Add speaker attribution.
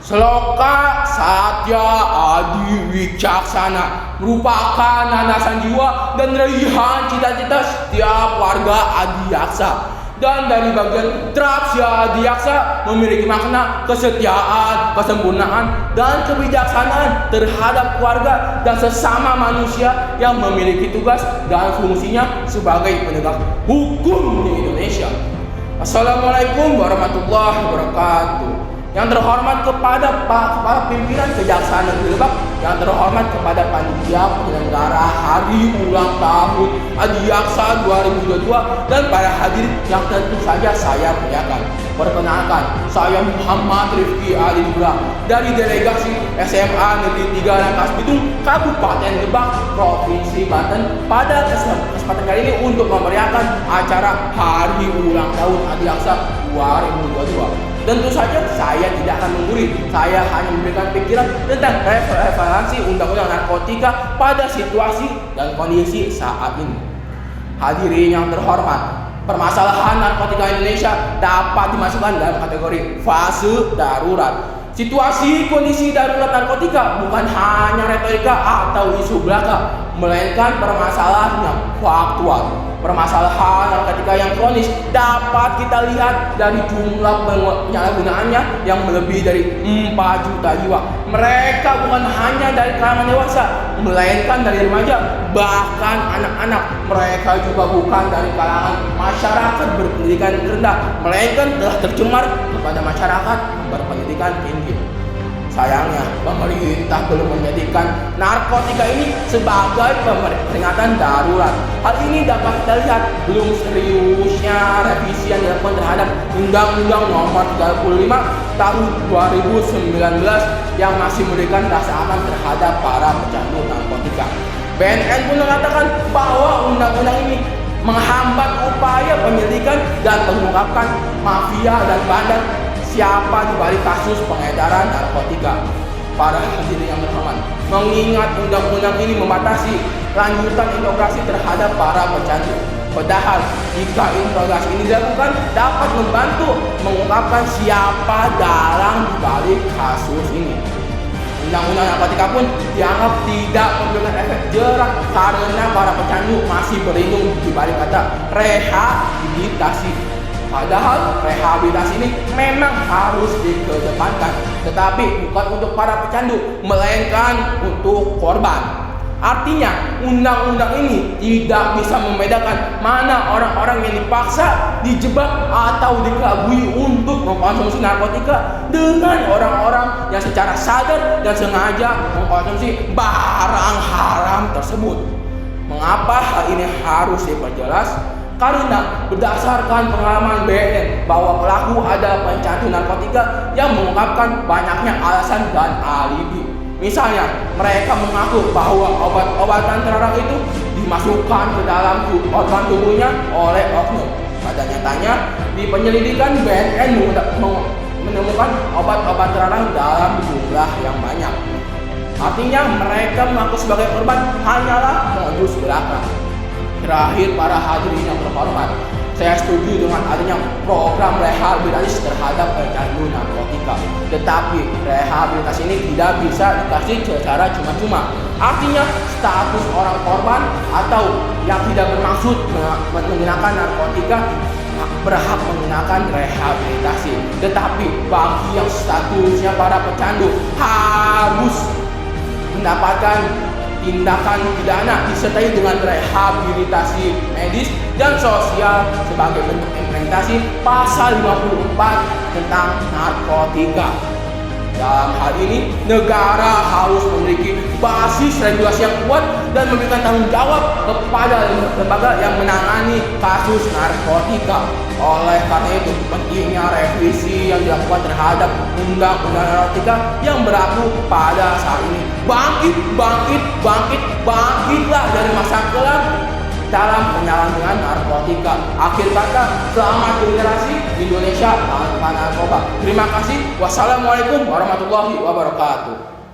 Speaker 1: Seloka Satya Adi Wicaksana merupakan landasan jiwa dan raihan cita-cita setiap warga Adiaksa. Dan dari bagian Trapsia Adiaksa memiliki makna kesetiaan, kesempurnaan, dan kebijaksanaan terhadap keluarga dan sesama manusia yang memiliki tugas dan fungsinya sebagai penegak hukum di Indonesia. Assalamualaikum warahmatullahi wabarakatuh. Yang terhormat kepada para pimpinan Kejaksaan Negeri Lebak, yang terhormat kepada panitia penyelenggara Hari Ulang Tahun Adiaksa 2022 dan para hadirin yang tentu saja saya muliakan. Perkenalkan, saya Muhammad Rifki Alidura dari delegasi SMA Negeri 3 Rangkas Bitung, Kabupaten Lebak, Provinsi Banten. Pada kesempatan kali ini untuk memeriahkan acara Hari Ulang Tahun Adiaksa 2022. Tentu saja saya tidak akan menggurui, saya hanya memberikan pikiran tentang referensi undang-undang narkotika pada situasi dan kondisi saat ini. Hadirin yang terhormat, permasalahan narkotika Indonesia dapat dimasukkan dalam kategori fase darurat. Situasi kondisi darurat narkotika bukan hanya retorika atau isu belaka, melainkan permasalahan yang faktual. Permasalahan narkotika yang kronis dapat kita lihat dari jumlah penyalahgunaannya yang melebihi dari 4 juta jiwa. Mereka bukan hanya dari kalangan dewasa, melainkan dari remaja, bahkan anak-anak. Mereka juga bukan dari kalangan masyarakat berpendidikan rendah, melainkan telah tercemar kepada masyarakat berpendidikan tinggi. Sayangnya, pemerintah belum menjadikan narkotika ini sebagai peringatan darurat. Hal ini dapat kita lihat belum seriusnya revisi yang dilakukan terhadap Undang-Undang Nomor 35 Tahun 2019 yang masih memberikan rasa aman terhadap para pecandu narkotika. BNN pun mengatakan bahwa undang-undang ini menghambat upaya penyelidikan dan mengungkapkan mafia dan bandar siapa di balik kasus pengedaran narkotika. Para hadirin yang terhormat, mengingat undang-undang ini membatasi lanjutan interogasi terhadap para pecandu. Padahal jika interogasi ini dilakukan dapat membantu mengungkapkan siapa dalang di balik kasus ini. Undang-undang narkotika pun dianggap tidak memberikan efek jerak karena para pecandu masih berlindung di balik kata rehabilitasi. Padahal rehabilitasi ini memang harus dikedepankan, tetapi bukan untuk para pecandu, melainkan untuk korban. Artinya, undang-undang ini tidak bisa membedakan mana orang-orang yang dipaksa, dijebak, atau dikelabui untuk mengkonsumsi narkotika dengan orang-orang yang secara sadar dan sengaja mengkonsumsi barang haram tersebut. Mengapa hal ini harus diperjelas? Karena berdasarkan pengalaman BNN bahwa pelaku adalah pecandu narkotika yang mengungkapkan banyaknya alasan dan alibi. Misalnya, mereka mengaku bahwa obat-obatan terlarang itu dimasukkan ke dalam organ tubuhnya oleh oknum. Pada nyatanya, di penyelidikan BNN menemukan obat-obat terlarang dalam jumlah yang banyak. Artinya, mereka mengaku sebagai korban hanyalah modus belaka. Terakhir, para hadirin yang terhormat, saya setuju dengan adanya program rehabilitasi terhadap pecandu narkotika. Tetapi rehabilitasi ini tidak bisa dikasih secara cuma-cuma. Artinya status orang korban atau yang tidak bermaksud menggunakan narkotika berhak menggunakan rehabilitasi. Tetapi bagi yang statusnya para pecandu harus mendapatkan tindakan pidana disertai dengan rehabilitasi medis dan sosial sebagai bentuk implementasi pasal 54 tentang narkotika. Dalam hal ini, negara harus memiliki basis regulasi yang kuat dan memberikan tanggung jawab kepada lembaga yang menangani kasus narkotika. Oleh karena itu, pentingnya revisi yang dilakukan terhadap undang-undang narkotika yang berlaku pada saat ini. Bangkitlah dari masa kelam dalam penyalahgunaan narkotika. Akhir kata, selamat generasi Indonesia tanpa narkoba. Terima kasih. Wassalamualaikum warahmatullahi wabarakatuh.